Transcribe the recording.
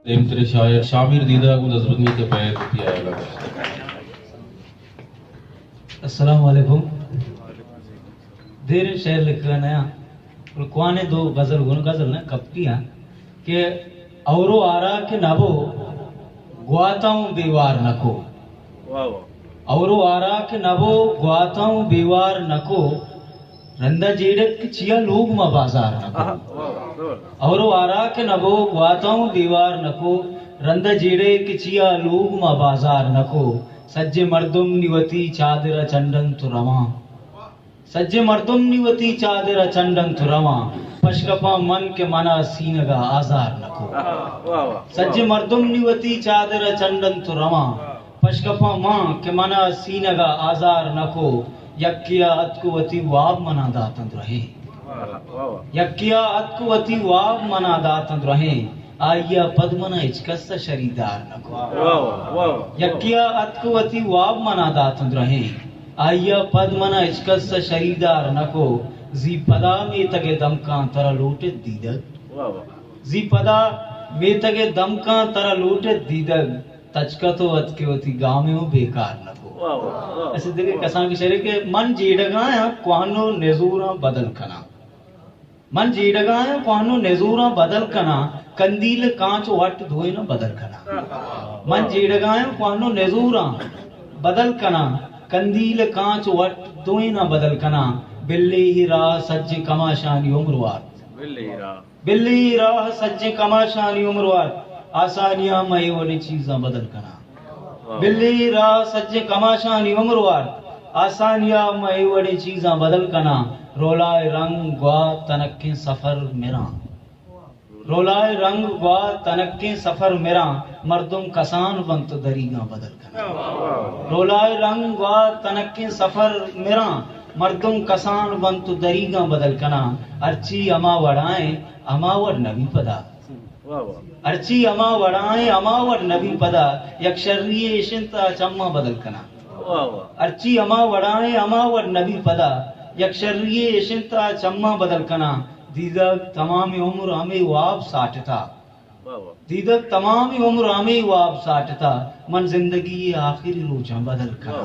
Them तेरे शायर शामिर दीदा को नज़बनी के बैत होती आएगा। अस्सलाम वालेकुम। देर शेर लिखा नया और कुआने दो गजल गजल ना कब किया कि औरो आरा के नबो गुआताऊं बेवार नको, औरो आरा के नबो गुआताऊं बेवार नको, रंदा जेड़क चिया लोग मा बाजार नको, औरो आरा के नबो गुआताऊं बेवार नको, रंदा जेड़े के चिया लोग मा बाजार नको, सज्जे मर्दुम निवती चादर चंडन तु रवा, सज्जे मर्दुम निवती चादर चंडन तु रवा, पशकपा मन के मना सीनगा आजार नको, सज्जे मर्दुम निवती चादर चंडन तु रवा, पशकपा मां के मना सीनगा आजार नको, यक्किया अतकुवती वाब मना दातंद रहे, यक्किया अतकुवती वाब मना दातंद रहे, आइया पद्मना इचकस्ता शरीदार नको, यक्किया अतकुवती वाब मना दातंद रहे, आइया पद्मना इचकस्ता शरीदार नको, जी पदा में तगे दमका तरा लोटे दीदक, जी पदा में तगे दमका तरा लोटे दीदक, तचका तो अतकुवती गाँव में हो बेकार नको। ऐसे देखे कसां की शरीर के मन जेडगाया क्वानो नेजूरा बदल कना, मन जेडगाया क्वानो नेजूरा बदल कना, कंदील कांच वट धोए न बदल कना, मन जेडगाया क्वानो नेजूरा बदल कना, कंदील कांच वट धोए न बदल कना, बिल्ली ही राह सज्जे कमाशानी उम्रवार, बिल्ली ही राह सज्जे कमाशानी उम्रवार, आसानियां मई वाली चीज़ा बदल कना, बिल्ली राह सज्जे कमाशानी उम्रवार, आसानिया मई वड़ी चीज़ा बदल कना, रोलाए रंग ग्वा तनक्के सफर मेरा, रोलाए रंग ग्वा तनक्के सफर मेरा, मर्दुम कसान बंत दरीगा बदल कना, रोलाए रंग ग्वा तनक्के सफर मेरा, मर्दुम कसान बंत दरीगा बदल कना, अर्ची अमा वड़ाए अमावर नबी पदा, अर्ची अमा वड़ाए अमावर नबी पदा, यक्षर्रिये शिंता चम्मा बदल कना, अर्ची अमा वड़ाए अमावर नबी पदा, यक्षर्रिये शिंता चम्मा बदल कना, दीदक तमाम उम्र हमें वाब साटता, दीदक तमाम उम्र हमें वाब साटता, मन जिंदगी आखिरी रोजा बदल कना।